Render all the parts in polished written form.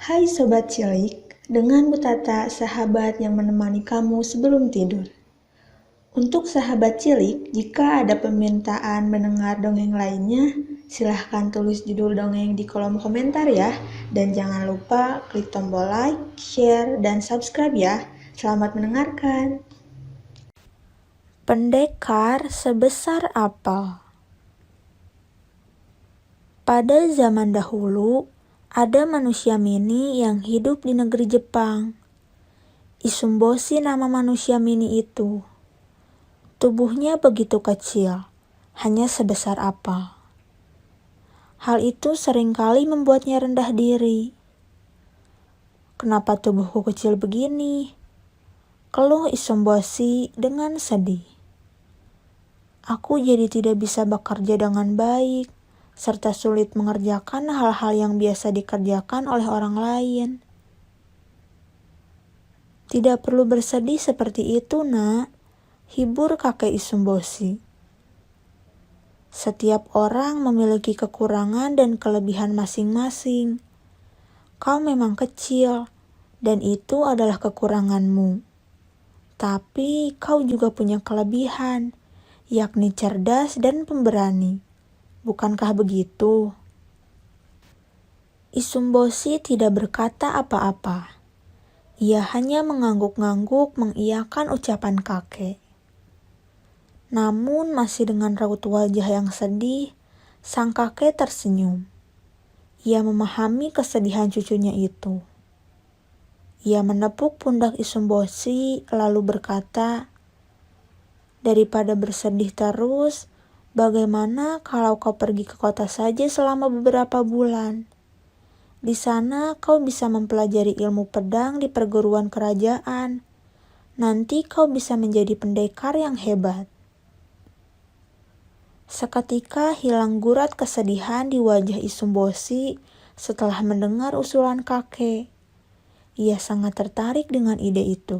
Hai Sobat Cilik, dengan Bu Tata, sahabat yang menemani kamu sebelum tidur. Untuk sahabat cilik, jika ada permintaan mendengar dongeng lainnya, silahkan tulis judul dongeng di kolom komentar ya. Dan jangan lupa klik tombol like, share, dan subscribe ya. Selamat mendengarkan. Pendekar sebesar apel. Pada zaman dahulu, ada manusia mini yang hidup di negeri Jepang. Isumboshi nama manusia mini itu. Tubuhnya begitu kecil, hanya sebesar apel. Hal itu seringkali membuatnya rendah diri. Kenapa tubuhku kecil begini? Keluh Isumboshi dengan sedih. Aku jadi tidak bisa bekerja dengan baik, serta sulit mengerjakan hal-hal yang biasa dikerjakan oleh orang lain. Tidak perlu bersedih seperti itu, nak. Hibur kakek Isumboshi. Setiap orang memiliki kekurangan dan kelebihan masing-masing. Kau memang kecil, dan itu adalah kekuranganmu. Tapi kau juga punya kelebihan, yakni cerdas dan pemberani. Bukankah begitu? Isumboshi tidak berkata apa-apa. Ia hanya mengangguk-ngangguk mengiyakan ucapan kakek. Namun masih dengan raut wajah yang sedih, sang kakek tersenyum. Ia memahami kesedihan cucunya itu. Ia menepuk pundak Isumboshi lalu berkata, "Daripada bersedih terus, bagaimana kalau kau pergi ke kota saja selama beberapa bulan? Di sana kau bisa mempelajari ilmu pedang di perguruan kerajaan. Nanti kau bisa menjadi pendekar yang hebat." Seketika hilang gurat kesedihan di wajah Isumboshi setelah mendengar usulan kakek. Ia sangat tertarik dengan ide itu.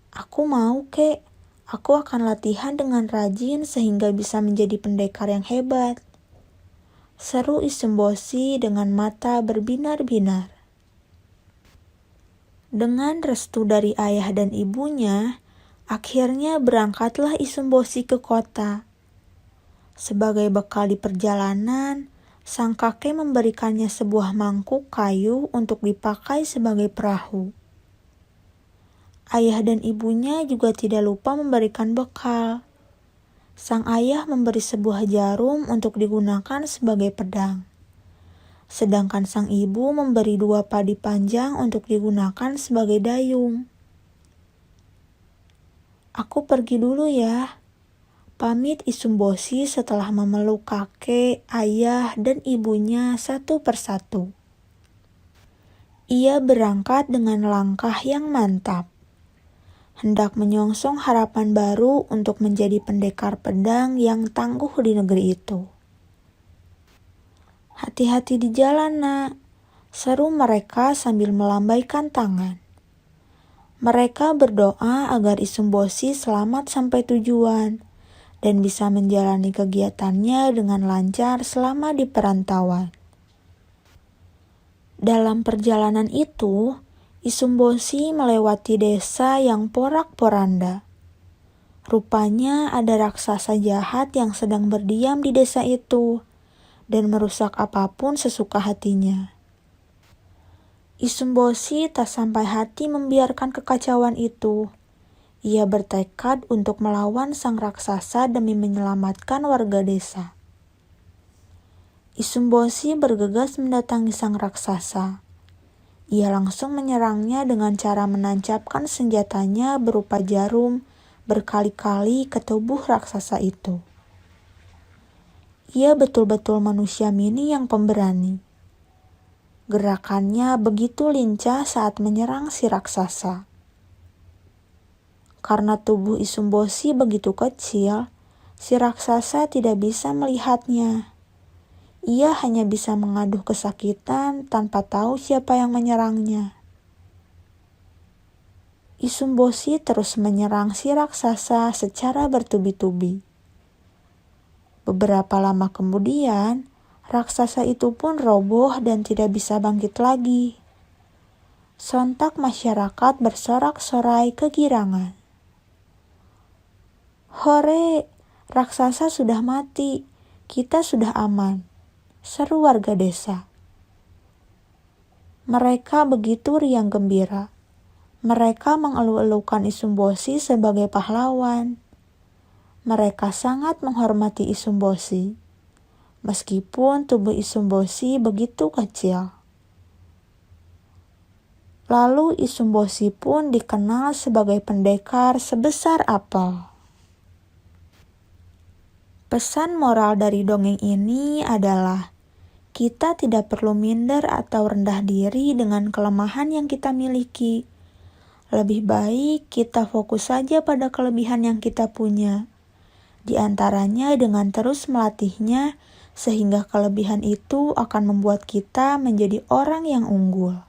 "Aku mau, Kek. Aku akan latihan dengan rajin sehingga bisa menjadi pendekar yang hebat," seru Isumboshi dengan mata berbinar-binar. Dengan restu dari ayah dan ibunya, akhirnya berangkatlah Isumboshi ke kota. Sebagai bekal di perjalanan, sang kakek memberikannya sebuah mangkuk kayu untuk dipakai sebagai perahu. Ayah dan ibunya juga tidak lupa memberikan bekal. Sang ayah memberi sebuah jarum untuk digunakan sebagai pedang. Sedangkan sang ibu memberi 2 padi panjang untuk digunakan sebagai dayung. "Aku pergi dulu ya," pamit Isumboshi setelah memeluk kakek, ayah, dan ibunya satu persatu. Ia berangkat dengan langkah yang mantap, hendak menyongsong harapan baru untuk menjadi pendekar pedang yang tangguh di negeri itu. "Hati-hati di jalan, nak," seru mereka sambil melambaikan tangan. Mereka berdoa agar Isumboshi selamat sampai tujuan dan bisa menjalani kegiatannya dengan lancar selama di perantauan. Dalam perjalanan itu, Isumboshi melewati desa yang porak-poranda. Rupanya ada raksasa jahat yang sedang berdiam di desa itu dan merusak apapun sesuka hatinya. Isumboshi tak sampai hati membiarkan kekacauan itu. Ia bertekad untuk melawan sang raksasa demi menyelamatkan warga desa. Isumboshi bergegas mendatangi sang raksasa. Ia langsung menyerangnya dengan cara menancapkan senjatanya berupa jarum berkali-kali ke tubuh raksasa itu. Ia betul-betul manusia mini yang pemberani. Gerakannya begitu lincah saat menyerang si raksasa. Karena tubuh Isumboshi begitu kecil, si raksasa tidak bisa melihatnya. Ia hanya bisa mengaduh kesakitan tanpa tahu siapa yang menyerangnya. Isumboshi terus menyerang si raksasa secara bertubi-tubi. Beberapa lama kemudian, Raksasa itu pun roboh dan tidak bisa bangkit lagi. Sontak masyarakat bersorak-sorai kegirangan. "Hore, raksasa sudah mati, kita sudah aman," seru warga desa. Mereka begitu riang gembira. Mereka mengeluh-elukan Isumbosi sebagai pahlawan. Mereka sangat menghormati Isumbosi, meskipun tubuh Isumbosi begitu kecil. Lalu Isumbosi pun dikenal sebagai pendekar sebesar apel. Pesan moral dari dongeng ini adalah kita tidak perlu minder atau rendah diri dengan kelemahan yang kita miliki. Lebih baik kita fokus saja pada kelebihan yang kita punya. Di antaranya dengan terus melatihnya, sehingga kelebihan itu akan membuat kita menjadi orang yang unggul.